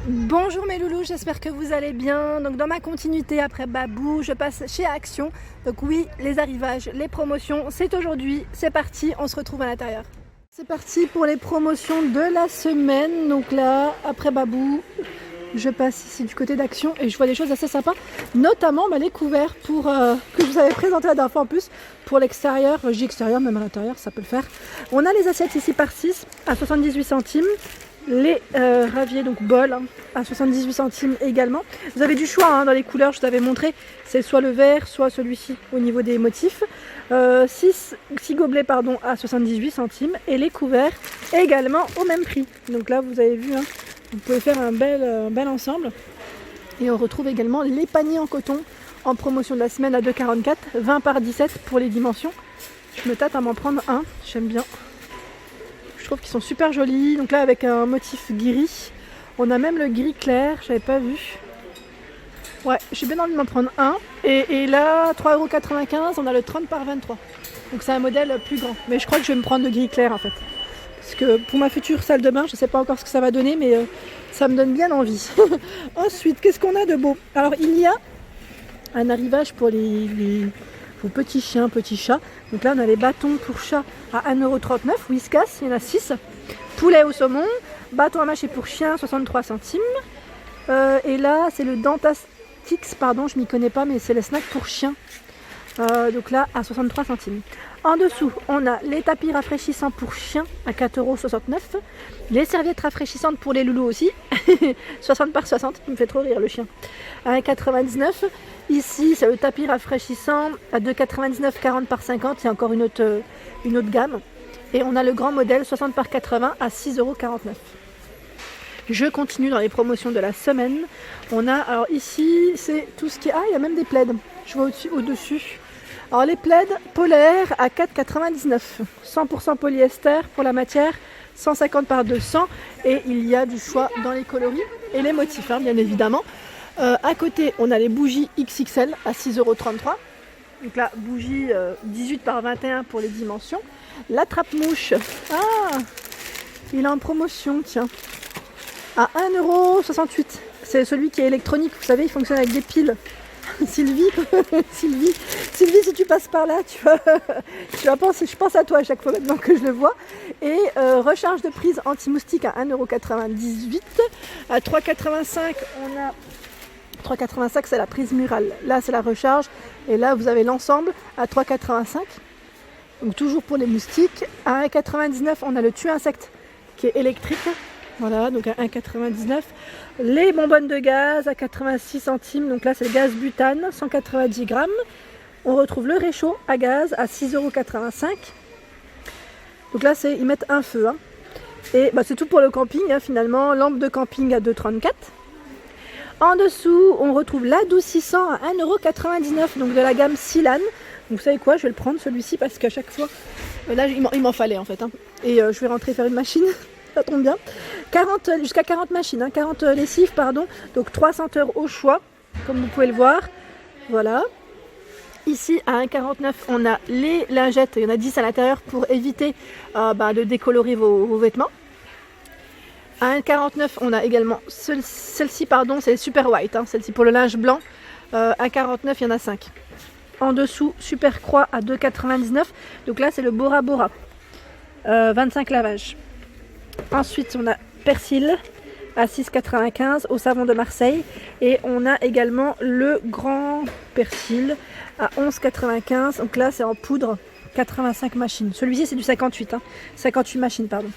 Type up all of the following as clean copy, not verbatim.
Bonjour mes loulous, j'espère que vous allez bien. Donc dans ma continuité après Babou, je passe chez Action. Donc oui, les arrivages, les promotions, c'est aujourd'hui, c'est parti, on se retrouve à l'intérieur. C'est parti pour les promotions de la semaine. Donc là, après Babou, je passe ici du côté d'Action et je vois des choses assez sympas, notamment les couverts pour que je vous avais présenté la dernière fois en plus pour l'extérieur. Je dis extérieur, même à l'intérieur, ça peut le faire. On a les assiettes ici par 6 à 78 centimes. Les raviers, donc bol, à 78 centimes également. Vous avez du choix dans les couleurs, je vous avais montré. C'est soit le vert, soit celui-ci au niveau des motifs. 6 gobelets à 78 centimes. Et les couverts également au même prix. Donc là, vous avez vu, vous pouvez faire un bel ensemble. Et on retrouve également les paniers en coton en promotion de la semaine à 2,44, 20 par 17 pour les dimensions. Je me tâte à m'en prendre un, j'aime bien. Je trouve qu'ils sont super jolis. Donc là, avec un motif gris. On a même le gris clair, j'avais pas vu. Ouais, j'ai bien envie de m'en prendre un. Et là, 3,95 €, on a le 30 par 23. Donc c'est un modèle plus grand. Mais je crois que je vais me prendre le gris clair en fait. Parce que pour ma future salle de bain, je sais pas encore ce que ça va donner, mais ça me donne bien envie. Ensuite, qu'est-ce qu'on a de beau? Alors, il y a un arrivage pour les petits chiens, petits chats. Donc là, on a les bâtons pour chat à 1,39 €. Whiskas, il y en a 6. Poulet au saumon. Bâton à mâcher pour chien, 63 centimes. Et là, c'est le Dentastix, je m'y connais pas, mais c'est les snacks pour chiens. Donc là, à 63 centimes. En dessous, on a les tapis rafraîchissants pour chiens à 4,69 €. Les serviettes rafraîchissantes pour les loulous aussi. 60 par 60, il me fait trop rire le chien. À 1,99 €. Ici, c'est le tapis rafraîchissant à 2,99 €, 40 par 50. Il y a encore une autre gamme. Et on a le grand modèle 60 par 80 à 6,49 €. Je continue dans les promotions de la semaine. On a, alors ici, c'est tout ce qui est... Ah, il y a même des plaids. Je vois au-dessus. Alors les plaids polaires à 4,99 €. 100% polyester pour la matière, 150 par 200. Et il y a du choix dans les coloris et les motifs, bien évidemment. À côté, on a les bougies XXL à 6,33 €. Donc là, bougie 18 par 21 pour les dimensions. La trappe-mouche, il est en promotion, tiens, à 1,68 €. C'est celui qui est électronique, vous savez, il fonctionne avec des piles. Sylvie, si tu passes par là, tu vas penser, je pense à toi à chaque fois maintenant que je le vois. Et recharge de prise anti-moustique à 1,98 €. À 3,85 €, on a 3,85 €, c'est la prise murale. Là, c'est la recharge. Et là, vous avez l'ensemble à 3,85 €. Donc toujours pour les moustiques. À 1,99 €, on a le tue-insecte qui est électrique. Voilà, donc à 1,99 €. Les bonbonnes de gaz à 86 centimes. Donc là, c'est le gaz butane, 190 grammes. On retrouve le réchaud à gaz à 6,85 €. Donc là, ils mettent un feu. Et c'est tout pour le camping, finalement. Lampe de camping à 2,34 €. En dessous, on retrouve l'adoucissant à 1,99 €, donc de la gamme Silan. Donc vous savez quoi, je vais le prendre celui-ci parce qu'à chaque fois, là il m'en fallait en fait. Et je vais rentrer faire une machine, ça tombe bien. Jusqu'à 40 machines, 40 lessives, donc 3 senteurs au choix, comme vous pouvez le voir. Voilà. Ici à 1,49 €, on a les lingettes, il y en a 10 à l'intérieur pour éviter de décolorer vos vêtements. À 1,49 €, on a également celle-ci, c'est les Super White, celle-ci pour le linge blanc. À 1,49 €, il y en a 5. En dessous, Super Croix à 2,99 €. Donc là, c'est le Bora Bora. 25 lavages. Ensuite, on a Persil à 6,95 € au savon de Marseille. Et on a également le Grand Persil à 11,95 €. Donc là, c'est en poudre, 85 machines. Celui-ci, c'est du 58. 58 machines, pardon.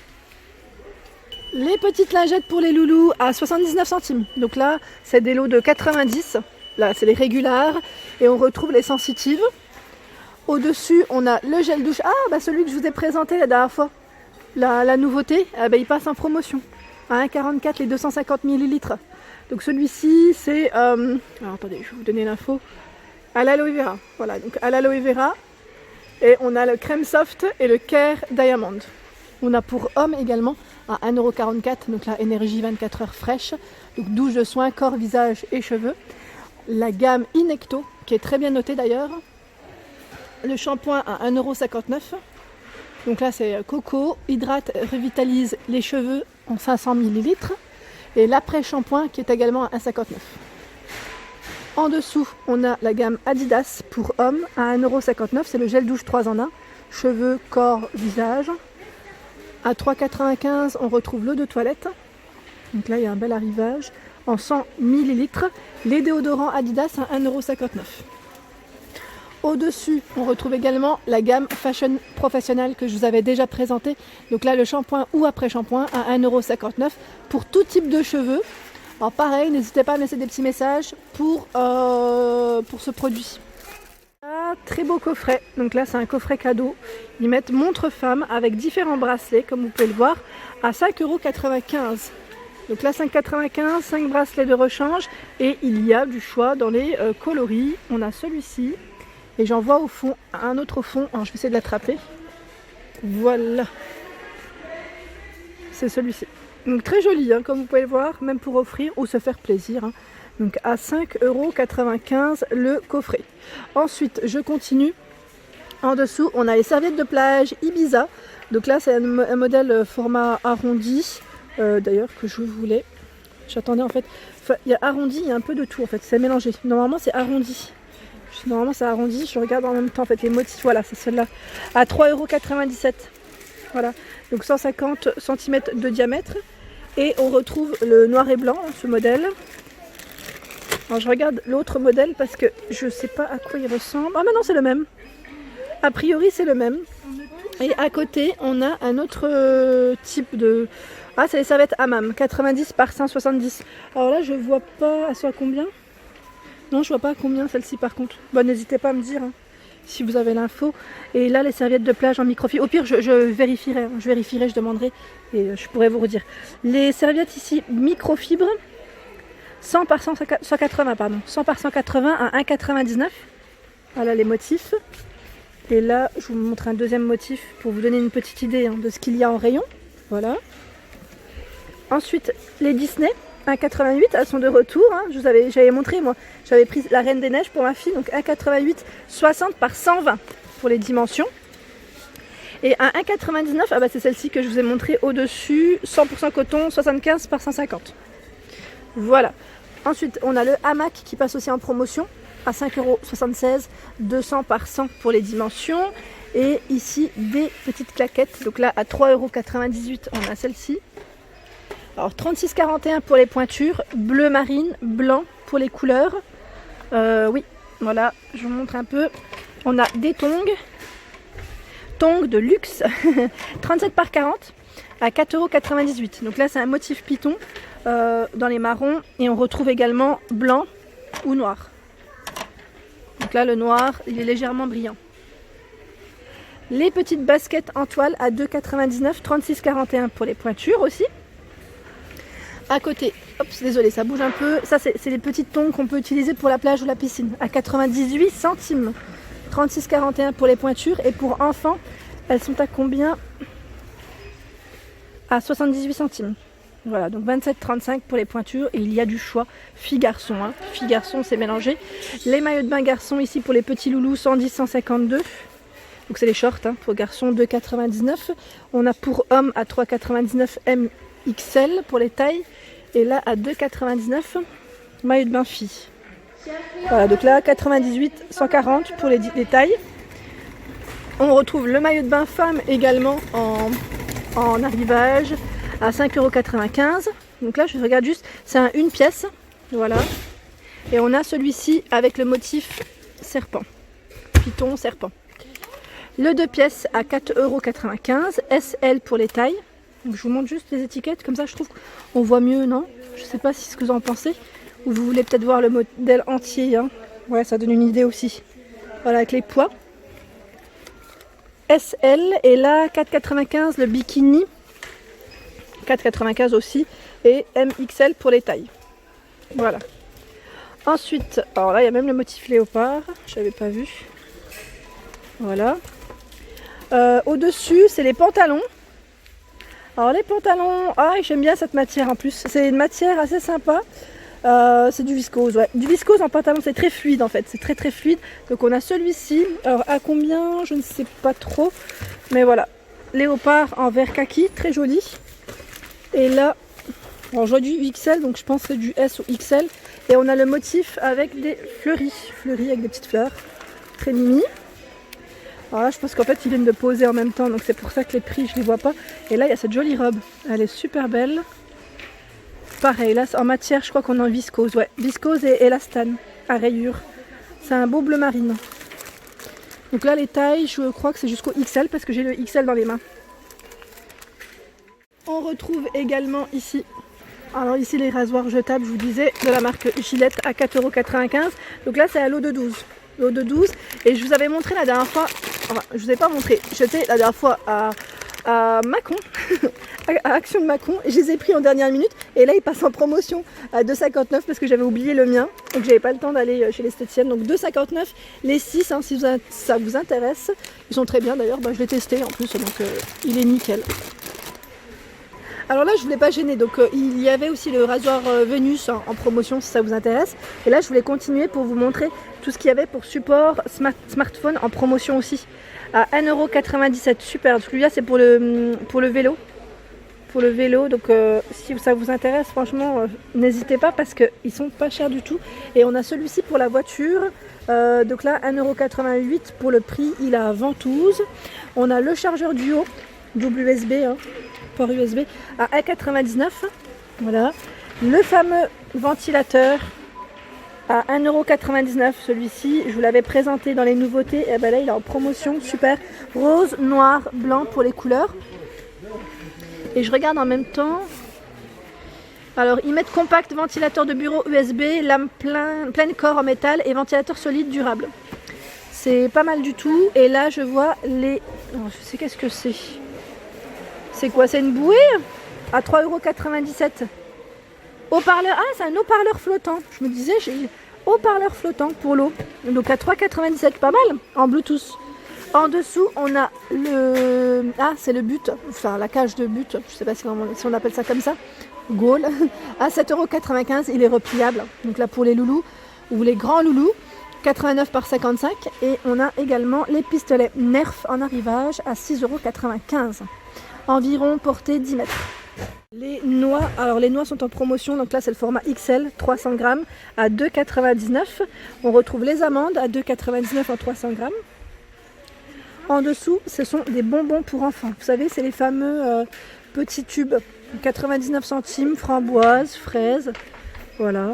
Les petites lingettes pour les loulous à 79 centimes. Donc là, c'est des lots de 90. Là, c'est les régulars. Et on retrouve les sensitives. Au-dessus, on a le gel douche. Celui que je vous ai présenté la dernière fois. La nouveauté, il passe en promotion. À 1,44 € les 250 ml. Donc celui-ci, c'est... alors attendez, je vais vous donner l'info. À l'aloe vera. Voilà, donc à l'aloe vera. Et on a le crème soft et le care diamond. On a pour hommes également à 1,44 €, donc la énergie 24 heures fraîche, donc douche de soins, corps, visage et cheveux. La gamme Inecto, qui est très bien notée d'ailleurs. Le shampoing à 1,59 €. Donc là c'est coco, hydrate, revitalise les cheveux en 500 ml. et l'après-shampoing qui est également à 1,59 €. En dessous, on a la gamme Adidas pour hommes à 1,59 €. C'est le gel douche 3 en 1. Cheveux, corps, visage. À 3,95 €, on retrouve l'eau de toilette. Donc là, il y a un bel arrivage. En 100 ml, les déodorants Adidas à 1,59 €. Au-dessus, on retrouve également la gamme Fashion Professionnelle que je vous avais déjà présentée. Donc là, le shampoing ou après-shampoing à 1,59 € pour tout type de cheveux. Alors pareil, n'hésitez pas à me laisser des petits messages pour ce produit. Ah, très beau coffret. Donc là, c'est un coffret cadeau. Ils mettent montre femme avec différents bracelets, comme vous pouvez le voir, à 5,95 €. Donc là, 5,95 €, 5 bracelets de rechange. Et il y a du choix dans les coloris. On a celui-ci. Et j'en vois au fond, un autre au fond. Alors je vais essayer de l'attraper. Voilà. C'est celui-ci. Donc très joli, hein, comme vous pouvez le voir, même pour offrir ou se faire plaisir. Hein. Donc à 5,95 € le coffret. Ensuite, je continue. En dessous, on a les serviettes de plage Ibiza. Donc là, c'est un modèle format arrondi. D'ailleurs, que je voulais. J'attendais en fait. Enfin, il y a arrondi, il y a un peu de tout en fait. C'est mélangé. Normalement, c'est arrondi. Normalement, c'est arrondi. Je regarde en même temps en fait les motifs. Voilà, c'est celle-là. À 3,97 €. Voilà. Donc 150 cm de diamètre. Et on retrouve le noir et blanc, ce modèle. Alors je regarde l'autre modèle parce que je ne sais pas à quoi il ressemble. Ah mais non, c'est le même. A priori, c'est le même. Et à côté, on a un autre type de... Ah, c'est les serviettes Hammam, 90 par 170. Alors là, je vois pas à soit combien. Non, je vois pas à combien celle-ci par contre. Bon, n'hésitez pas à me dire hein, si vous avez l'info. Et là, les serviettes de plage en microfibre. Au pire, je vérifierai. Hein. Je demanderai et je pourrai vous redire. Les serviettes ici, microfibre, 100 par 180, pardon. 100 par 180 à 1,99 €. Voilà les motifs. Et là, je vous montre un deuxième motif pour vous donner une petite idée hein, de ce qu'il y a en rayon. Voilà. Ensuite, les Disney, 1,88 €, elles sont de retour. Hein. J'avais montré, moi, j'avais pris la Reine des Neiges pour ma fille. Donc 1,88 €, 60 par 120 pour les dimensions. Et à 1,99 €, ah bah c'est celle-ci que je vous ai montré au-dessus, 100% coton, 75 par 150. Voilà. Ensuite, on a le hamac qui passe aussi en promotion à 5,76 €, 200 par 100 pour les dimensions. Et ici, des petites claquettes. Donc là, à 3,98 €, on a celle-ci. Alors 36,41 € pour les pointures, bleu marine, blanc pour les couleurs. Oui, voilà, je vous montre un peu. On a des tongs de luxe, 37 par 40 à 4,98 €. Donc là, c'est un motif python dans les marrons et on retrouve également blanc ou noir. Donc là, le noir, il est légèrement brillant. Les petites baskets en toile à 2,99 €, 36,41 € pour les pointures aussi. À côté, hop, désolé, ça bouge un peu. Ça, c'est les petites tongs qu'on peut utiliser pour la plage ou la piscine. À 98 centimes. 36,41 € pour les pointures. Et pour enfants, elles sont à combien? À 78 centimes. Voilà, donc 27,35 € pour les pointures. Et il y a du choix filles-garçons. Hein. Filles-garçons, c'est mélangé. Les maillots de bain garçons ici pour les petits loulous, 110, 152. Donc c'est les shorts hein, pour garçons, 2,99 €. On a pour hommes à 3,99 € MXL pour les tailles. Et là à 2,99 €, maillot de bain filles. Voilà, donc là 98, 140 pour les tailles. On retrouve le maillot de bain femme également en arrivage à 5,95 €. Donc là je regarde juste, c'est une pièce. Voilà. Et on a celui-ci avec le motif serpent. Python, serpent. Le 2 pièces à 4,95 €, SL pour les tailles. Donc je vous montre juste les étiquettes, comme ça je trouve qu'on voit mieux, non? Je sais pas si ce que vous en pensez. Ou vous voulez peut-être voir le modèle entier. Hein. Ouais, ça donne une idée aussi. Voilà, avec les poids. SL, et là 4,95 € le bikini. 4,95 € aussi. Et MXL pour les tailles. Voilà. Ensuite, alors là il y a même le motif léopard, je n'avais pas vu. Voilà. Au-dessus, c'est les pantalons. Alors les pantalons, j'aime bien cette matière en plus. C'est une matière assez sympa. C'est du viscose, ouais. Du viscose en pantalon, c'est très fluide en fait. C'est très très fluide. Donc on a celui-ci. Alors à combien? Je ne sais pas trop. Mais voilà. Léopard en vert kaki, très joli. Et là, Alors je vois du XL, donc je pense que c'est du S ou XL. Et on a le motif avec des fleuris avec des petites fleurs. Très mimi. Alors là je pense qu'en fait ils viennent de poser en même temps, donc c'est pour ça que les prix je les vois pas. Et là il y a cette jolie robe, elle est super belle. Pareil, là en matière je crois qu'on est en viscose, ouais, viscose et élastane à rayures. C'est un beau bleu marine. Donc là les tailles je crois que c'est jusqu'au XL parce que j'ai le XL dans les mains. On retrouve également ici, alors ici les rasoirs jetables je vous disais de la marque Gillette à 4,95 €. Donc là c'est à l'eau de 12. L'eau de 12 et je vous avais montré la dernière fois, enfin je vous ai pas montré, j'étais la dernière fois à Mâcon, à Action de Mâcon, et je les ai pris en dernière minute et là ils passent en promotion à 2,59 € parce que j'avais oublié le mien, donc j'avais pas le temps d'aller chez l'esthéticienne, donc 2,59 € les 6 hein, si ça vous intéresse, ils sont très bien d'ailleurs, je l'ai testé en plus donc il est nickel. Alors là je voulais pas gêner, donc il y avait aussi le rasoir Vénus en promotion si ça vous intéresse. Et là je voulais continuer pour vous montrer tout ce qu'il y avait pour support smartphone en promotion aussi. À 1,97 €, super, celui-là c'est pour le vélo. Pour le vélo, donc si ça vous intéresse franchement n'hésitez pas parce qu'ils sont pas chers du tout. Et on a celui-ci pour la voiture, donc là 1,88 € pour le prix, il a ventouse. On a le chargeur duo, double USB, hein. Port USB à 1,99 €. Voilà. Le fameux ventilateur à 1,99 €. Celui-ci, je vous l'avais présenté dans les nouveautés. Et ben là, il est en promotion. Super. Rose, noir, blanc pour les couleurs. Et je regarde en même temps. Alors, ils mettent compact, ventilateur de bureau USB, lame plein corps en métal et ventilateur solide durable. C'est pas mal du tout. Et là, je vois les... Alors, je sais qu'est-ce que c'est. C'est quoi? C'est une bouée à 3,97 €. Haut-parleur, ah c'est un haut-parleur flottant. Je me disais, j'ai haut-parleur flottant pour l'eau. Donc à 3,97 €, pas mal, en Bluetooth. En dessous, on a le... Ah, c'est le but, enfin la cage de but, je sais pas si on appelle ça comme ça. Gaulle, à 7,95 €, il est repliable. Donc là pour les loulous, ou les grands loulous, 89 par 55. Et on a également les pistolets Nerf en arrivage à 6,95 €. Environ portée 10 mètres. Les noix, alors les noix sont en promotion, donc là c'est le format XL, 300 grammes à 2,99 €. On retrouve les amandes à 2,99 € en 300 grammes. En dessous, ce sont des bonbons pour enfants. Vous savez, c'est les fameux petits tubes, 99 centimes, framboise, fraise. Voilà.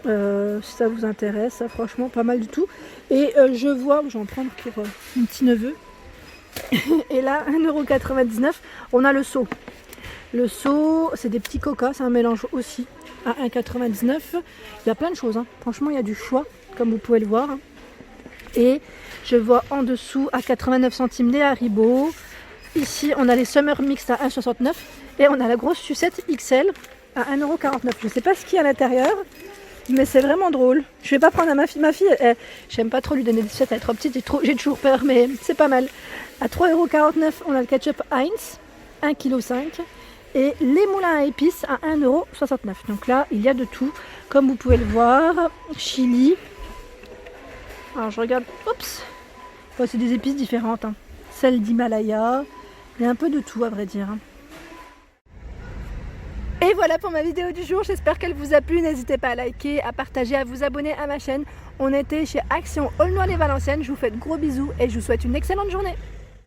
Si ça vous intéresse, ça, franchement pas mal du tout. Et je vois, je vais en prendre pour mon petit neveu. Et là, 1,99 €, on a le seau. Le seau, c'est des petits coca, c'est un mélange aussi à 1,99 €. Il y a plein de choses, hein. Franchement, il y a du choix, comme vous pouvez le voir. Et je vois en dessous à 89 centimes les Haribo. Ici, on a les Summer Mix à 1,69 € et on a la grosse sucette XL à 1,49 €. Je ne sais pas ce qu'il y a à l'intérieur, mais c'est vraiment drôle. Je vais pas prendre à ma fille. Ma fille, j'aime pas trop lui donner des sucettes, elle est trop petite, j'ai toujours peur, mais c'est pas mal. À 3,49 €, on a le ketchup Heinz, 1,5 kg. Et les moulins à épices à 1,69 €. Donc là, il y a de tout. Comme vous pouvez le voir, chili. Alors je regarde, oups. Bon, c'est des épices différentes, hein. Celle d'Himalaya. Il y a un peu de tout à vrai dire, hein. Et voilà pour ma vidéo du jour, j'espère qu'elle vous a plu. N'hésitez pas à liker, à partager, à vous abonner à ma chaine. On était chez Action Aulnoy-les-Valenciennes. Je vous fais de gros bisous et je vous souhaite une excellente journée.